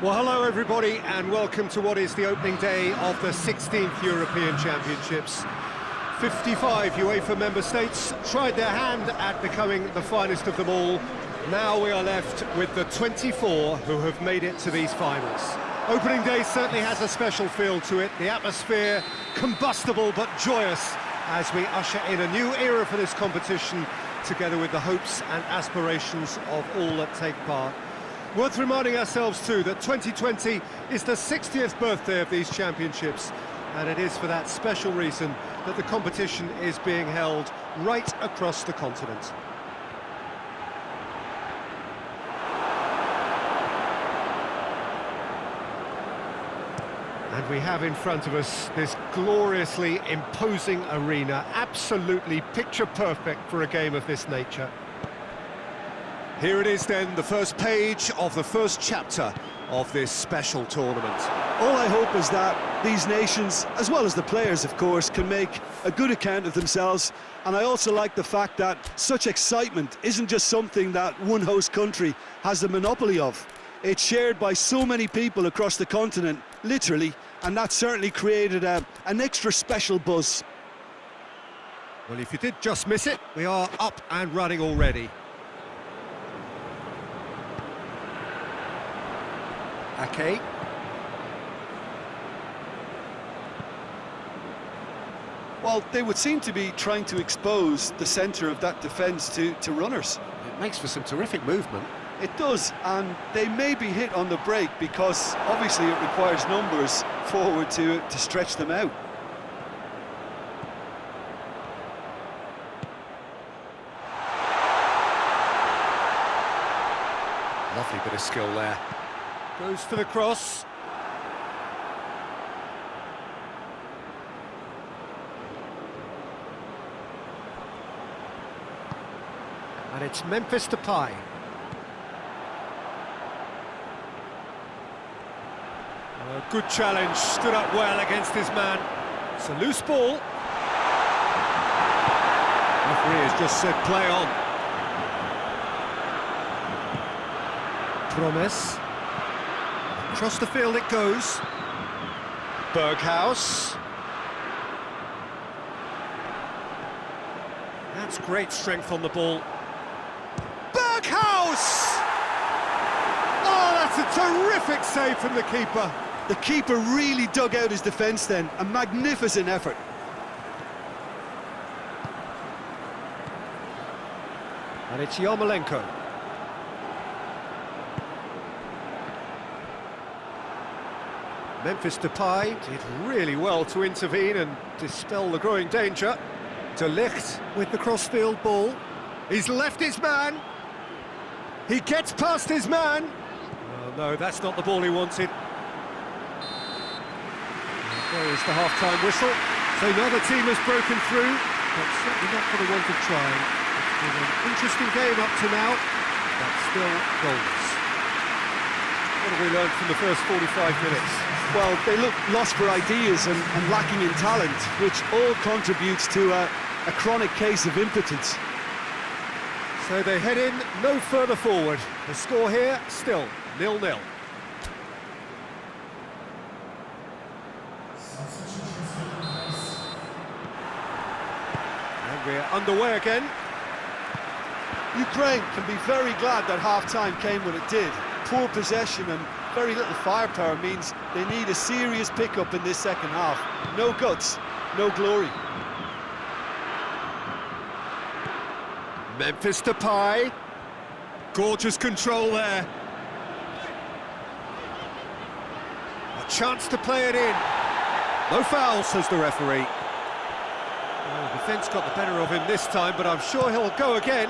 Well, hello everybody, and welcome to what is the opening day of the 16th European Championships. 55 UEFA member states tried their hand at becoming the finest of them all. Now we are left with the 24 who have made it to these finals. Opening day certainly has a special feel to it. The atmosphere, combustible but joyous, as we usher in a new era for this competition, together with the hopes and aspirations of all that take part. Worth reminding ourselves too that 2020 is the 60th birthday of these championships, and it is for that special reason that the competition is being held right across the continent. And we have in front of us this gloriously imposing arena, absolutely picture perfect for a game of this nature. Here it is then, the first page of the first chapter of this special tournament. All I hope is that these nations, as well as the players of course, can make a good account of themselves. And I also like the fact that such excitement isn't just something that one host country has the monopoly of. It's shared by so many people across the continent, literally, and that certainly created an extra special buzz. Well, if you did just miss it, we are up and running already. Ake. Well, they would seem to be trying to expose the centre of that defence to runners. It makes for some terrific movement. It does, and they may be hit on the break because obviously it requires numbers forward to stretch them out. Lovely bit of skill there. Goes for the cross. And it's Memphis Depay. A good challenge, stood up well against his man. It's a loose ball. Referee has just said play on. Promise. Across the field it goes. Berghaus. That's great strength on the ball. Berghaus! Oh, that's a terrific save from the keeper. The keeper really dug out his defence then, a magnificent effort. And it's Yarmolenko. Memphis Depay did really well to intervene and dispel the growing danger. De Ligt with the crossfield ball. He's left his man. He gets past his man. Oh, no, that's not the ball he wanted. There is the half-time whistle. So another team has broken through, but certainly not for the want of trying. It's been an interesting game up to now, but still goals. What have we learned from the first 45 minutes? Well, they look lost for ideas and lacking in talent, which all contributes to a chronic case of impotence. So they head in no further forward. The score here, still 0-0. And we're underway again. Ukraine can be very glad that half-time came when it did. Poor possession and very little firepower means they need a serious pickup in this second half. No guts, no glory. Memphis Depay. Gorgeous control there. A chance to play it in. No foul, says the referee. Well, the defence got the better of him this time, but I'm sure he'll go again.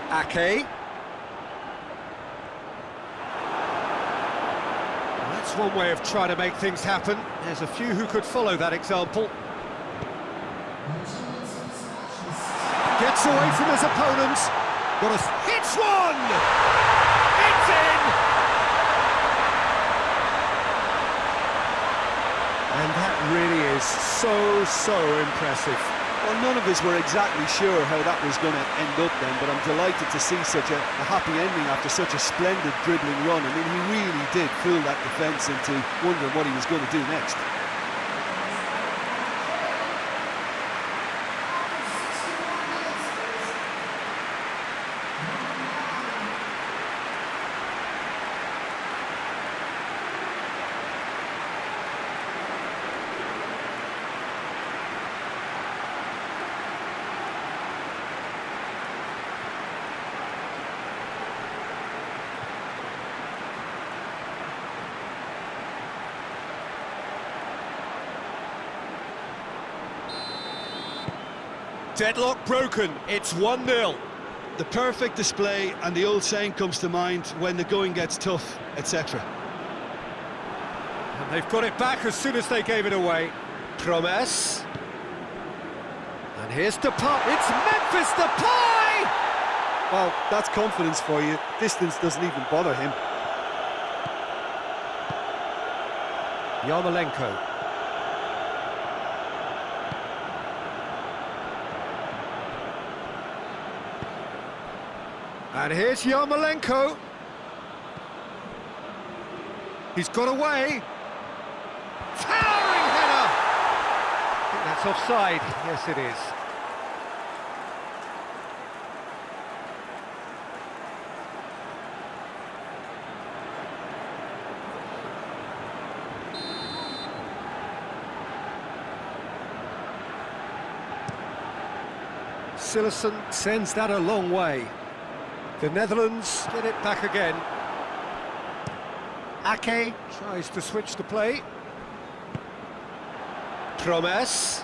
Ake. Well, that's one way of trying to make things happen. There's a few who could follow that example. Gets away from his opponents. Hits one! It's in! And that really so impressive. Well, none of us were exactly sure how that was going to end up then, but I'm delighted to see such a happy ending after such a splendid dribbling run. I mean, he really did fool that defence into wondering what he was going to do next. Deadlock broken, it's 1-0. The perfect display, and the old saying comes to mind, when the going gets tough, etc. And they've got it back as soon as they gave it away. Promes. And here's Depay. It's Memphis Depay! Well, that's confidence for you. Distance doesn't even bother him. Yarmolenko. And here's Yarmolenko. He's got away. Towering header! I think that's offside. Yes, it is. Silerson sends that a long way. The Netherlands get it back again. Ake tries to switch the play. Promes.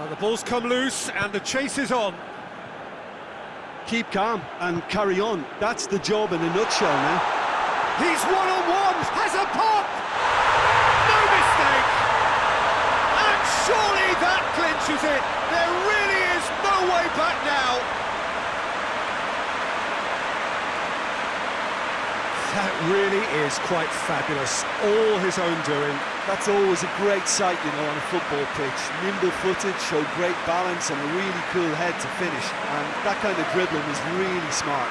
The ball's come loose and the chase is on. Keep calm and carry on. That's the job in a nutshell now. He's one-on-one, has a pop! No mistake! And surely that clinches it! There really is no way back now! That really is quite fabulous. All his own doing. That's always a great sight, you know, on a football pitch. Nimble-footed, showed great balance and a really cool head to finish. And that kind of dribbling is really smart.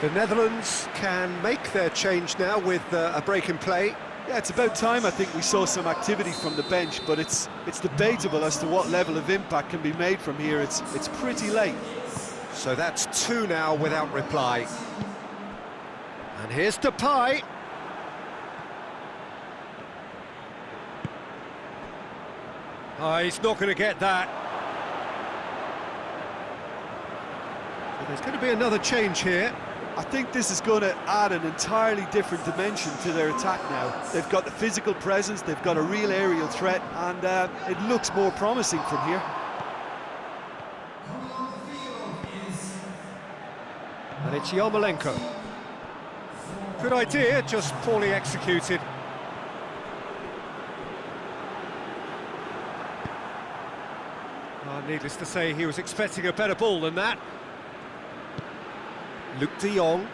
The Netherlands can make their change now with a break in play. Yeah, it's about time I think we saw some activity from the bench, but it's debatable as to what level of impact can be made from here. It's pretty late. So that's 2 now without reply. And here's Depay. Oh, he's not going to get that. So there's going to be another change here. I think this is going to add an entirely different dimension to their attack now. They've got the physical presence, they've got a real aerial threat, and it looks more promising from here. And it's Yarmolenko. Good idea, just poorly executed. Needless to say, he was expecting a better ball than that. Luc de Jong.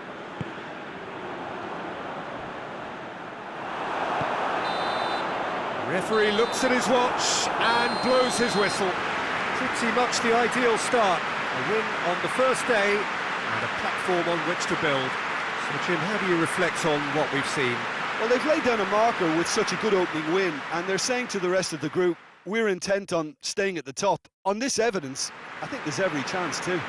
Referee looks at his watch and blows his whistle. Pretty much the ideal start. A win on the first day and a platform on which to build. So, Jim, how do you reflect on what we've seen? Well, they've laid down a marker with such a good opening win, and they're saying to the rest of the group, we're intent on staying at the top. On this evidence, I think there's every chance too.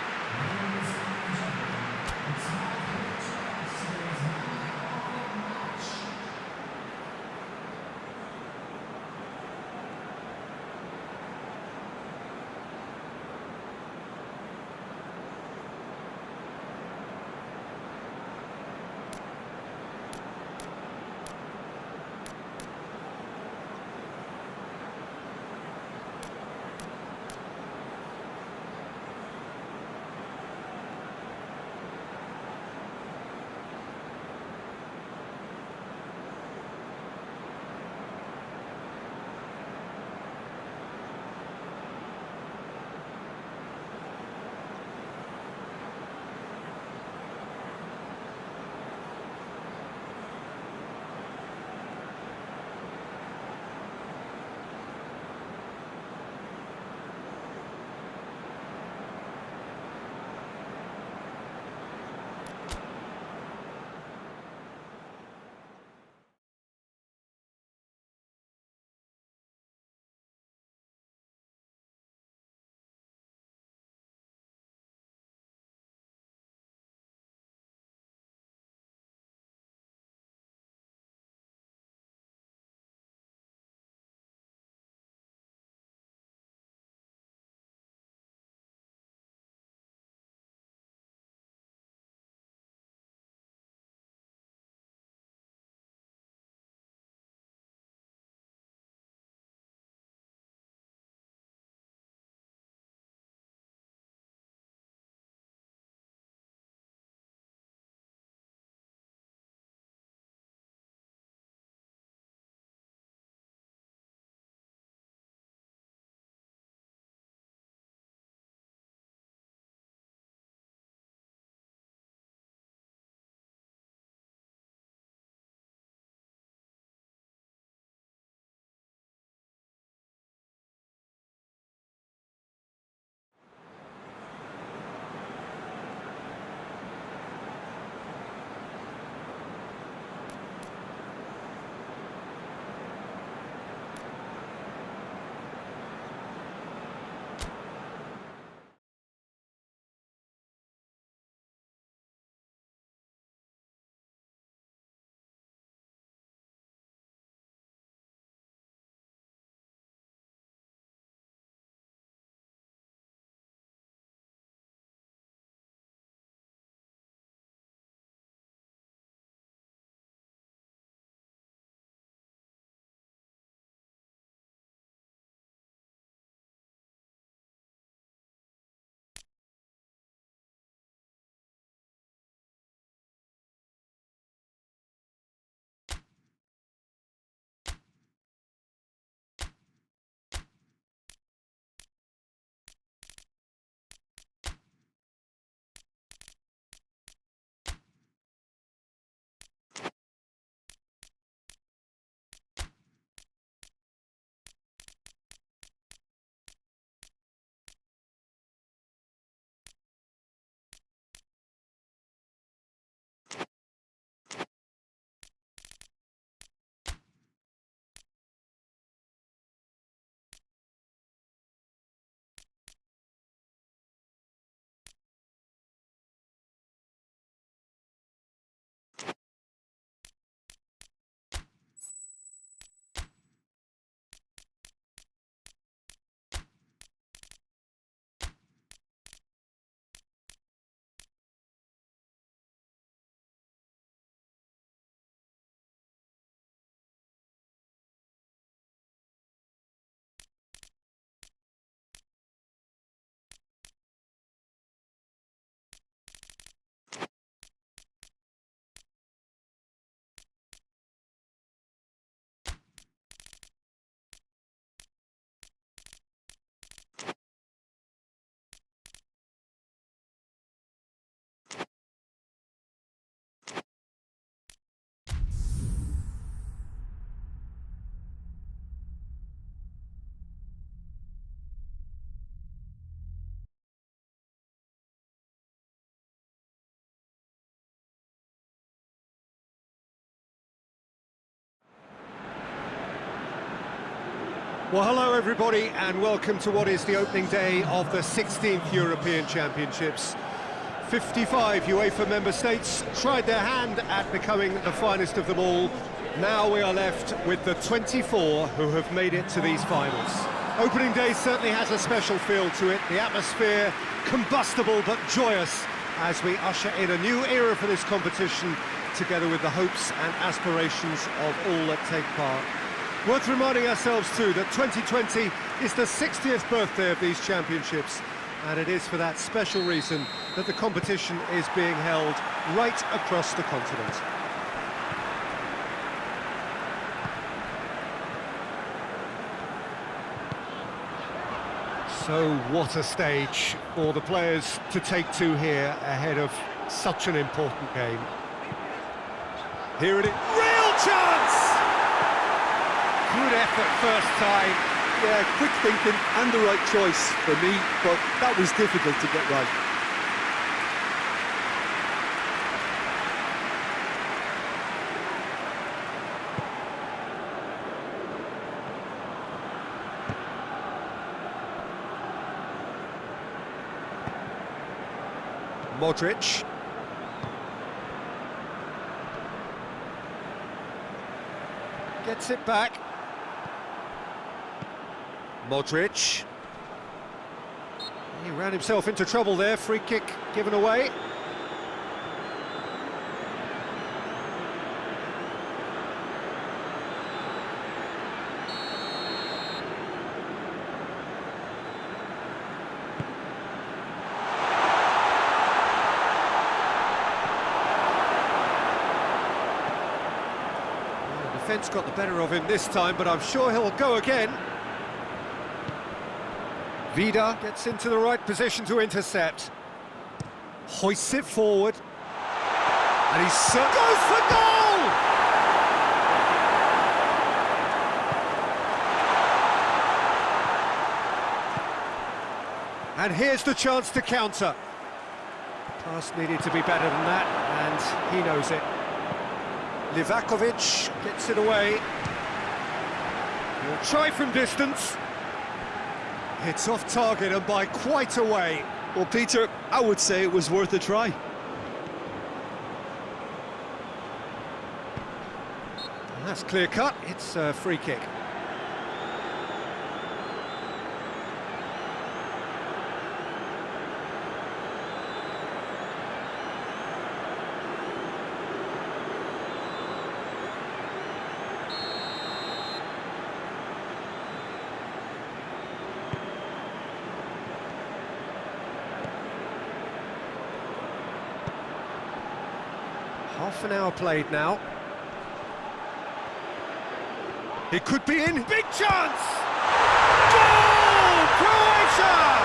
Well, hello everybody, and welcome to what is the opening day of the 16th European Championships. 55 UEFA member states tried their hand at becoming the finest of them all. Now we are left with the 24 who have made it to these finals. Opening day certainly has a special feel to it. The atmosphere, combustible but joyous, as we usher in a new era for this competition, together with the hopes and aspirations of all that take part. Worth reminding ourselves too that 2020 is the 60th birthday of these championships, and it is for that special reason that the competition is being held right across the continent. So what a stage for the players to take to here ahead of such an important game. Here it is, real chance! Good effort first time. Yeah, quick thinking and the right choice for me, but that was difficult to get right. Modric. Gets it back. Modric. He ran himself into trouble there, free kick given away. The defence got the better of him this time, but I'm sure he'll go again. Vida gets into the right position to intercept. Hoists it forward. And he goes for goal! And here's the chance to counter. Pass needed to be better than that, and he knows it. Livakovic gets it away. He'll try from distance. It's off target and by quite a way. Well, Peter, I would say it was worth a try. And that's clear cut, it's a free kick. Half an hour played now. It could be in. Big chance! Goal! Croatia!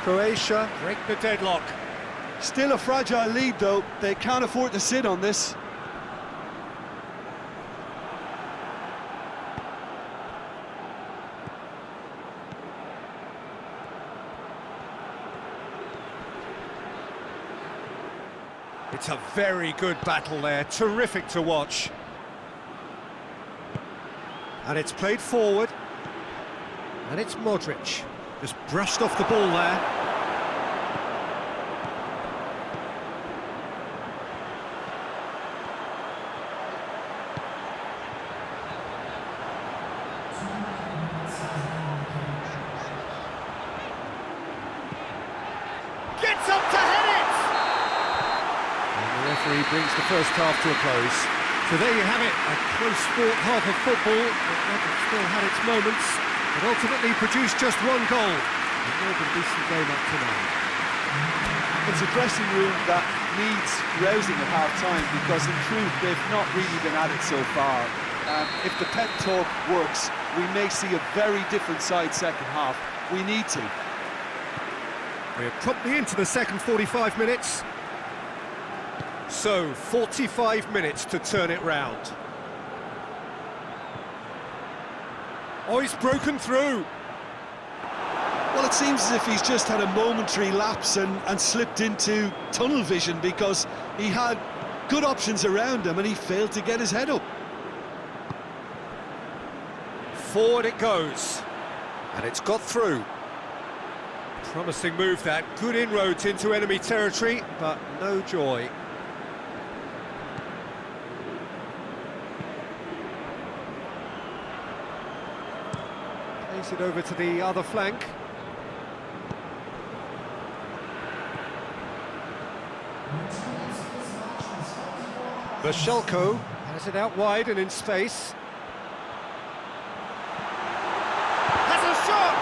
Croatia break the deadlock. Still a fragile lead, though. They can't afford to sit on this. It's a very good battle there, terrific to watch. And it's played forward. And it's Modric. Just brushed off the ball there. Gets up to head it! And the referee brings the first half to a close. So there you have it, a close-fought half of football, but one that still had its moments. It ultimately produced just one goal. And more than a decent game up to now. It's a dressing room that needs rousing at half-time, because in truth they've not really been at it so far. If the pep talk works, we may see a very different side second half. We need to. We're promptly into the second 45 minutes. So, 45 minutes to turn it round. Oh, he's broken through. Well, it seems as if he's just had a momentary lapse and slipped into tunnel vision, because he had good options around him and he failed to get his head up. Forward it goes, and it's got through. Promising move that, good inroads into enemy territory, but no joy. Plays it over to the other flank. Bashelko has it out wide and in space. Has a shot!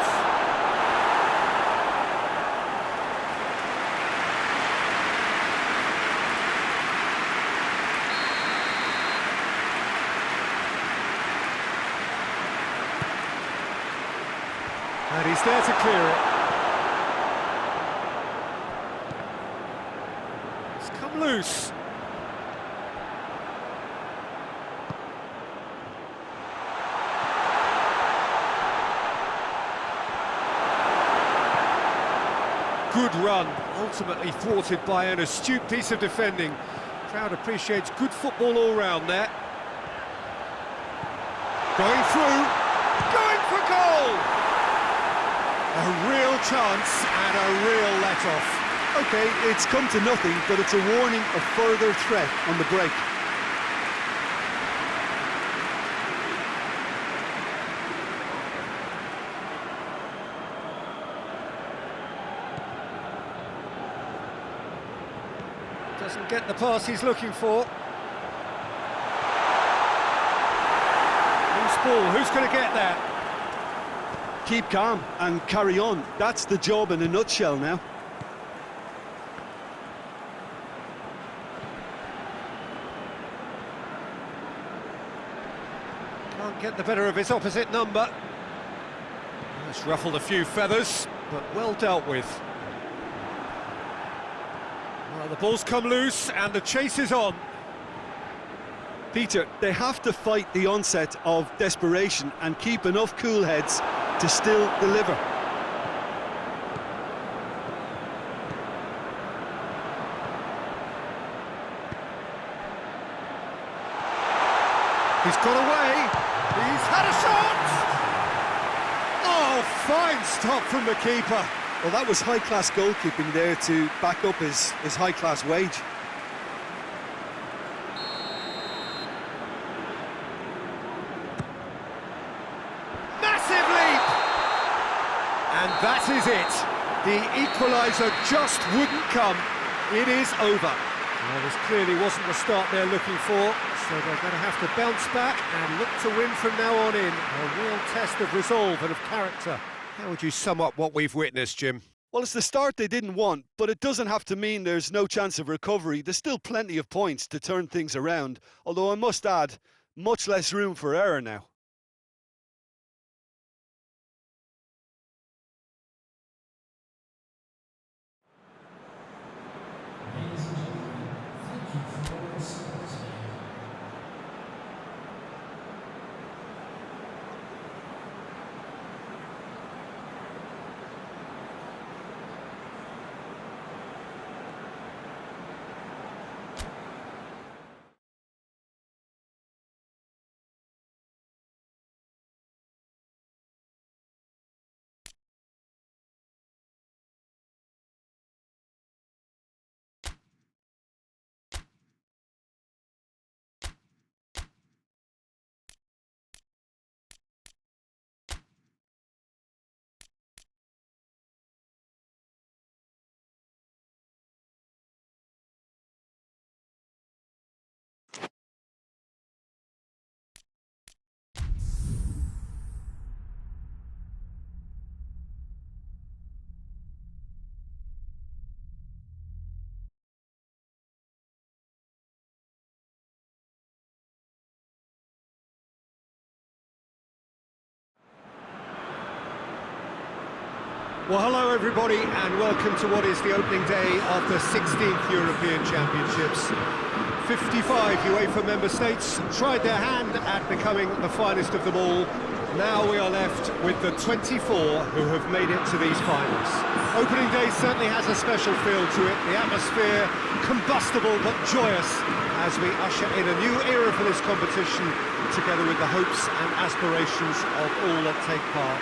And he's there to clear it. It's come loose. Good run, ultimately thwarted by an astute piece of defending. Crowd appreciates good football all round there. Going through, going for goal! A real chance and a real let-off. OK, it's come to nothing, but it's a warning of further threat on the break. Doesn't get the pass he's looking for. Loose ball, who's going to get that? Keep calm and carry on. That's the job in a nutshell now. Can't get the better of his opposite number. It's ruffled a few feathers, but well dealt with. Well, the ball's come loose and the chase is on. Peter, they have to fight the onset of desperation and keep enough cool heads to still deliver. He's got away. He's had a shot. Oh, fine stop from the keeper. Well, that was high-class goalkeeping there to back up his high-class wage. Massive leap! And that is it. The equaliser just wouldn't come. It is over. Well, this clearly wasn't the start they're looking for, so they're going to have to bounce back and look to win from now on in. A real test of resolve and of character. How would you sum up what we've witnessed, Jim? Well, it's the start they didn't want, but it doesn't have to mean there's no chance of recovery. There's still plenty of points to turn things around, although I must add, much less room for error now. Well, hello everybody, and welcome to what is the opening day of the 16th European Championships. 55 UEFA member states tried their hand at becoming the finest of them all. Now we are left with the 24 who have made it to these finals. Opening day certainly has a special feel to it. The atmosphere combustible but joyous as we usher in a new era for this competition, together with the hopes and aspirations of all that take part.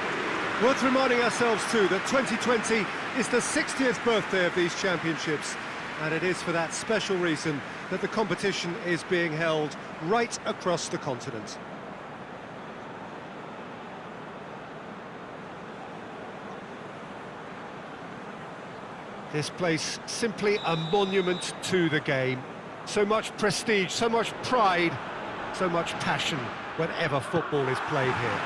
Worth reminding ourselves too that 2020 is the 60th birthday of these championships, and it is for that special reason that the competition is being held right across the continent. This place simply a monument to the game. So much prestige, so much pride, so much passion whenever football is played here.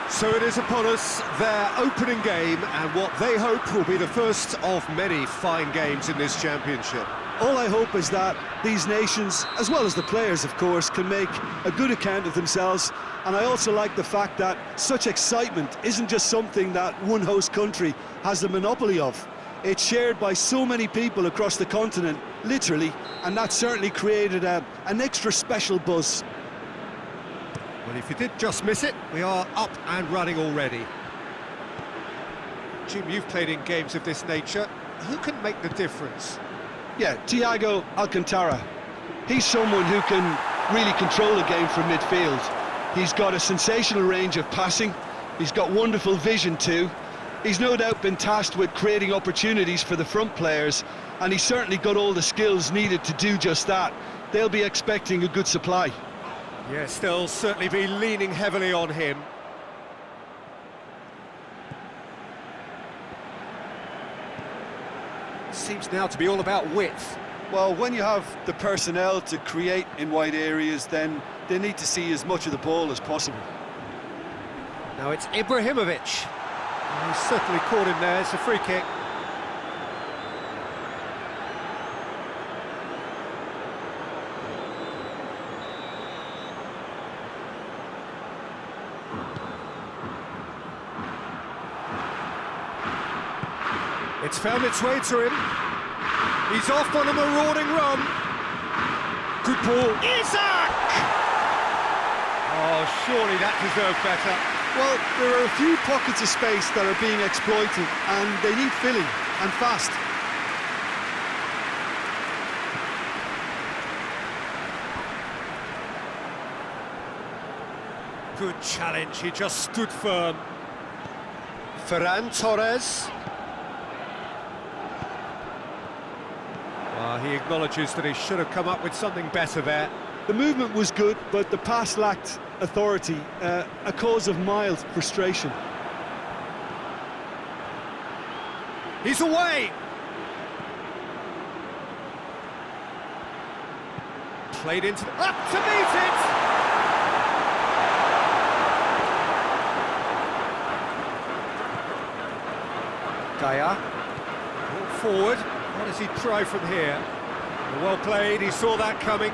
So it is upon us, their opening game, and what they hope will be the first of many fine games in this championship. All I hope is that these nations, as well as the players of course, can make a good account of themselves. And I also like the fact that such excitement isn't just something that one host country has the monopoly of. It's shared by so many people across the continent, literally, and that certainly created an extra special buzz. Well, if you did just miss it, we are up and running already. Jim, you've played in games of this nature. Who can make the difference? Yeah, Thiago Alcantara. He's someone who can really control a game from midfield. He's got a sensational range of passing. He's got wonderful vision too. He's no doubt been tasked with creating opportunities for the front players, and he's certainly got all the skills needed to do just that. They'll be expecting a good supply. Yes, they'll certainly be leaning heavily on him. Seems now to be all about width. Well, when you have the personnel to create in wide areas, then they need to see as much of the ball as possible. Now it's Ibrahimovic. He's certainly caught him there. It's a free kick. It's found its way to him. He's off on a marauding run. Good ball. Isaac! Oh, surely that deserved better. Well, there are a few pockets of space that are being exploited, and they need filling, and fast. Good challenge, he just stood firm. Ferran Torres. He acknowledges that he should have come up with something better there. The movement was good, but the pass lacked authority, a cause of mild frustration. He's away! Played into the... Up to meet it! Gaia. Brought forward. What does he try from here? Well played, he saw that coming.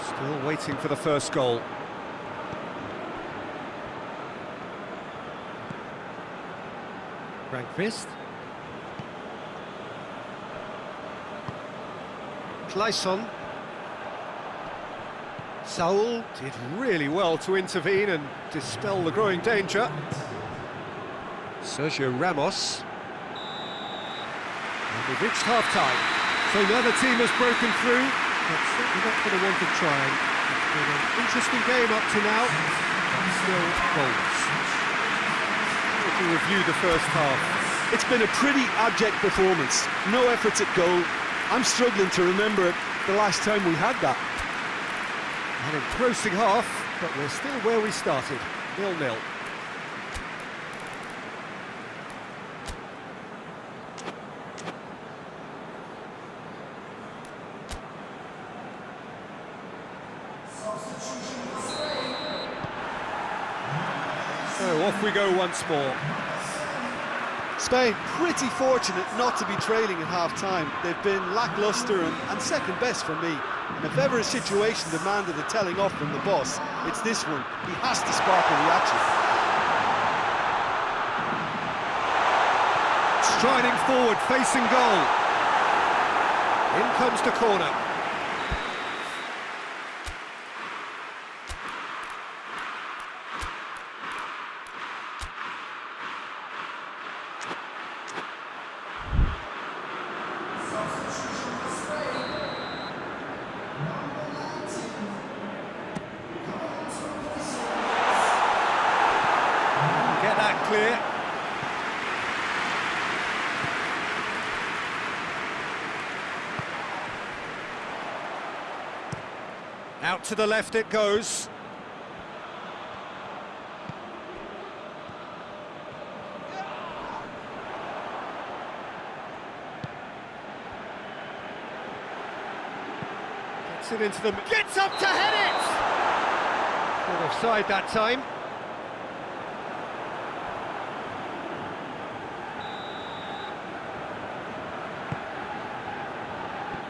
Still waiting for the first goal. Rankvist. Clayson. Saul did really well to intervene and dispel the growing danger. Sergio Ramos. And we've reached half-time. So now the team has broken through, but certainly not for the want of trying. It's been an interesting game up to now, but still goals. If we review the first half. It's been a pretty abject performance. No efforts at goal. I'm struggling to remember the last time we had that. An engrossing half, but we're still where we started, 0-0. So off we go once more. Spain pretty fortunate not to be trailing at half-time. They've been lacklustre and second best for me. And if ever a situation demanded a telling off from the boss, it's this one. He has to spark a reaction. Striding forward, facing goal. In comes the corner. Get that clear. Out to the left it goes. Gets it into the... Gets up to head it! Caught offside that time.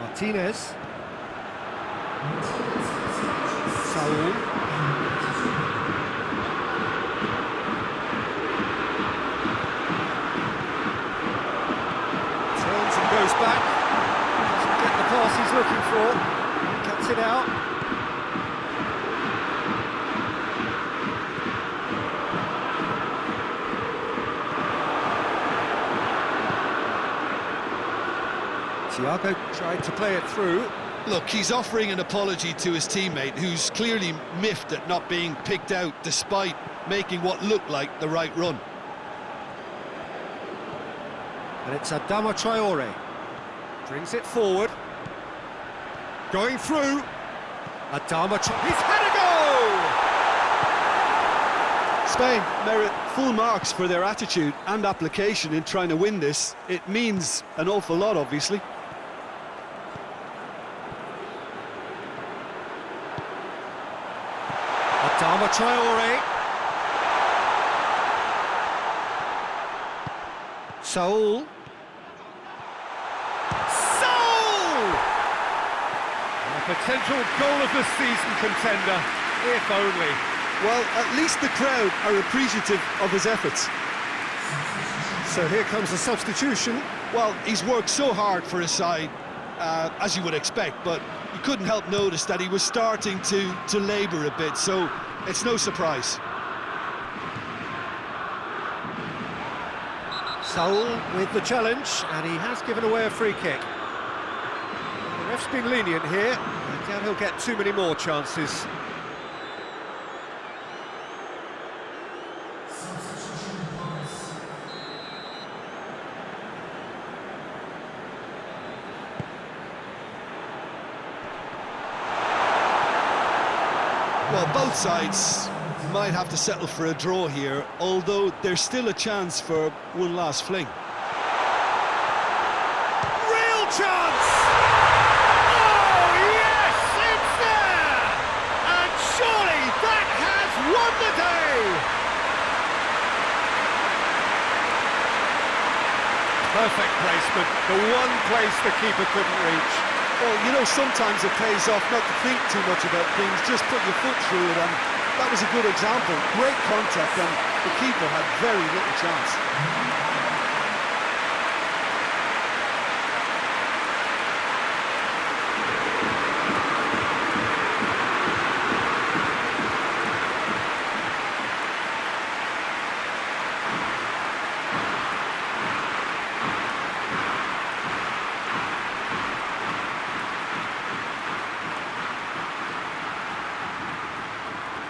Martinez. Saul. Turns and goes back. Doesn't get the pass he's looking for. Cuts it out. Thiago tried to play it through. Look, he's offering an apology to his teammate, who's clearly miffed at not being picked out despite making what looked like the right run. And it's Adama Traore. Brings it forward. Going through. Adama Traore. He's had a goal! Spain merit full marks for their attitude and application in trying to win this. It means an awful lot, obviously. Adama Traore. Saul. A potential goal of the season contender, if only. Well, at least the crowd are appreciative of his efforts. So here comes the substitution. Well, he's worked so hard for his side, as you would expect, but you couldn't help notice that he was starting to labour a bit, so it's no surprise. Saul with the challenge, and he has given away a free kick. The ref's been lenient here. I doubt he'll get too many more chances. Well, both sides might have to settle for a draw here, although there's still a chance for one last fling. Real chance! Oh, yes, it's there! And surely that has won the day! Perfect placement, the one place the keeper couldn't reach. Well, you know, sometimes it pays off not to think too much about things, just put your foot through it, and that was a good example. Great contact, and the keeper had very little chance.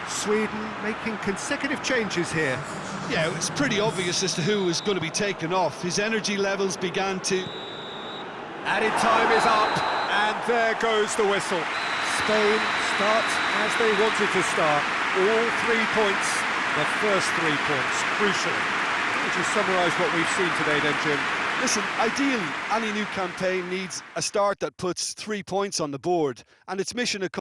Sweden making consecutive changes here. Yeah, it's pretty obvious as to who was going to be taken off. His energy levels began to... Added time is up, and there goes the whistle. Spain starts as they wanted to start. All 3 points, the first 3 points, crucially. Would you summarise what we've seen today then, Jim? Listen, ideally, any new campaign needs a start that puts 3 points on the board, and its mission accomplished.